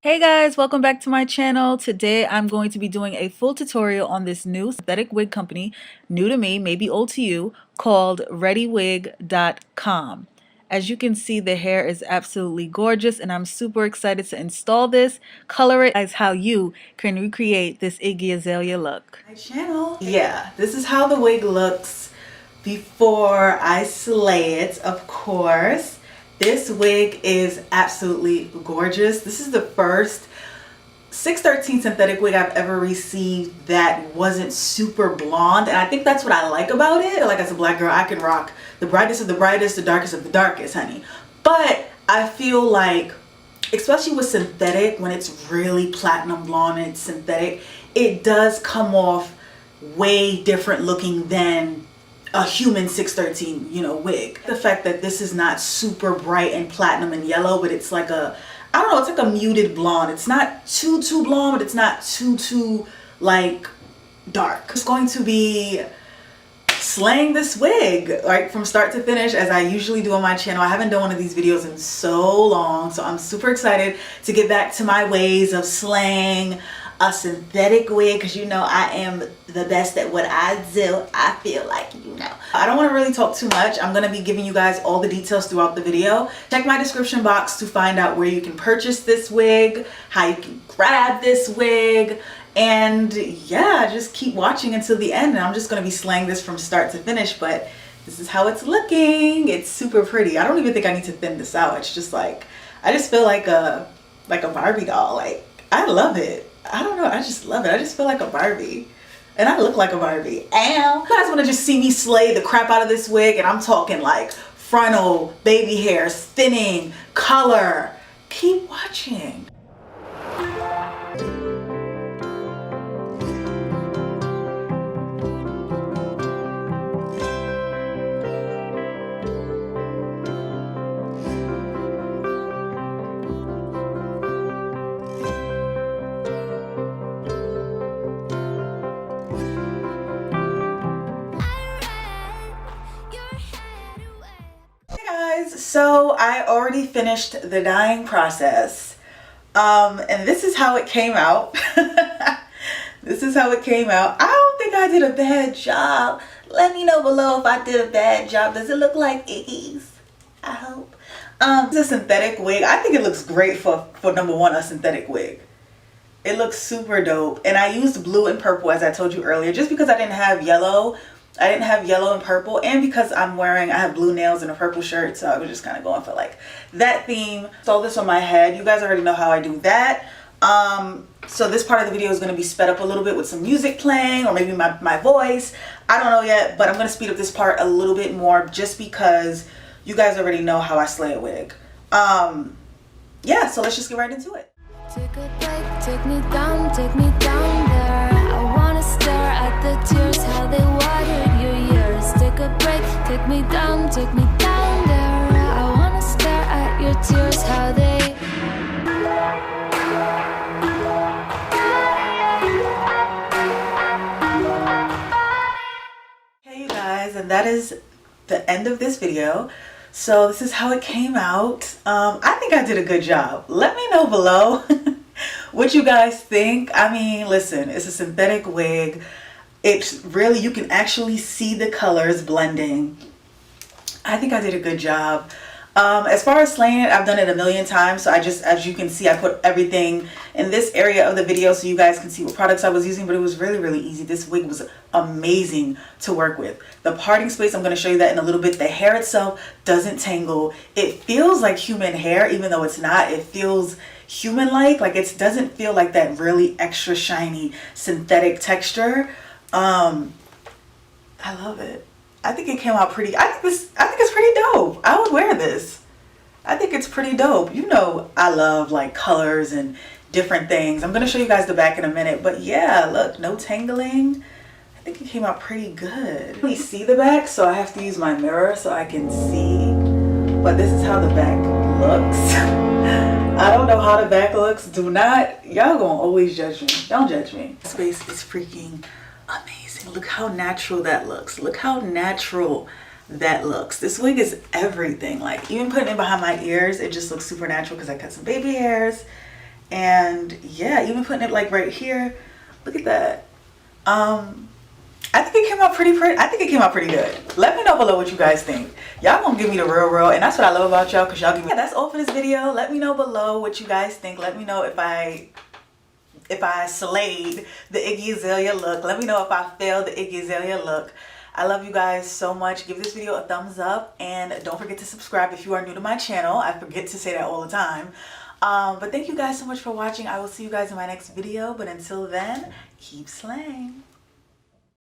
Hey guys, welcome back to my channel. Today I'm going to be doing a full tutorial on this new synthetic wig company, new to me, maybe old to you, called ReadyWig.com. As you can see, the hair is absolutely gorgeous and I'm super excited to install this, color it as how you can recreate this Iggy Azalea look. My channel. Yeah, this is how the wig looks before I slay it, of course. This wig is absolutely gorgeous. This is the first 613 synthetic wig I've ever received that wasn't super blonde, and I think that's what I like about it. Like, as a black girl, I can rock the brightest of the brightest, the darkest of the darkest, honey. But I feel like, especially with synthetic, when it's really platinum blonde and it's synthetic, it does come off way different looking than a human 613, wig. The fact that this is not super bright and platinum and yellow, but it's like a, I don't know, it's like a muted blonde. It's not too blonde, but it's not too like dark. It's going to be slaying this wig, like from start to finish, as I usually do on my channel. I haven't done one of these videos in so long, so I'm super excited to get back to my ways of slaying a synthetic wig, because I am the best at what I do. I feel like I don't want to really talk too much. I'm going to be giving you guys all the details throughout the video. Check my description box to find out where you can purchase this wig, how you can grab this wig, and yeah, just keep watching until the end, and I'm just going to be slaying this from start to finish. But this is how it's looking. It's super pretty. I don't even think I need to thin this out. It's just like, I just feel like a Barbie doll. Like, I love it. I don't know, I just love it. I just feel like a Barbie. And I look like a Barbie. Ow. You guys want to just see me slay the crap out of this wig, and I'm talking like frontal, baby hairs, thinning, color. Keep watching. So I already finished the dyeing process, and this is how it came out. This is how it came out. I don't think I did a bad job. Let me know below if I did a bad job. Does it look like Iggy's? I hope. It's a synthetic wig. I think it looks great for number one, a synthetic wig. It looks super dope, and I used blue and purple, as I told you earlier, just because I didn't have yellow. I didn't have yellow and purple, and because I have blue nails and a purple shirt, so I was just kind of going for like that theme. So this on my head, you guys already know how I do that. So this part of the video is going to be sped up a little bit with some music playing, or maybe my voice. I don't know yet, but I'm going to speed up this part a little bit more just because you guys already know how I slay a wig. Yeah, so let's just get right into it. Take a break, take me down there. I wanna stare at the tears, how they watered your years. Take a break, take me down there. I wanna stare at your tears, how they... Hey you guys, and that is the end of this video. So this is how it came out. I think I did a good job. Let me know below what you guys think. I mean, listen, it's a synthetic wig. It's really, you can actually see the colors blending. I think I did a good job. As far as slaying it, I've done it a million times. So as you can see, I put everything in this area of the video so you guys can see what products I was using, but it was really easy. This wig was amazing to work with. The parting space, I'm going to show you that in a little bit. The hair itself doesn't tangle. It feels like human hair, even though it's not. It feels human-like. Like, it doesn't feel like that really extra shiny synthetic texture. I love it. I think it came out pretty, I think it's pretty dope. I would wear this. I think it's pretty dope. I love like colors and different things. I'm going to show you guys the back in a minute, but yeah, look, no tangling. I think it came out pretty good. You see the back, so I have to use my mirror so I can see, but this is how the back looks. I don't know how the back looks. Y'all gonna always judge me. Don't judge me. This space is freaking amazing. Look how natural that looks. Look how natural that looks. This wig is everything. Like, even putting it behind my ears, it just looks super natural because I cut some baby hairs And yeah, even putting it like right here, look at that. I think it came out pretty I think it came out pretty good. Let me know below what you guys think. Y'all gonna give me the real, and that's what I love about y'all, because y'all give me. Yeah, that's all for this video. Let me know below what you guys think. Let me know if I slayed the Iggy Azalea look. Let me know if I failed the Iggy Azalea look. I love you guys so much. Give this video a thumbs up, and don't forget to subscribe if you are new to my channel. I forget to say that all the time. But thank you guys so much for watching. I will see you guys in my next video, but until then, keep slaying.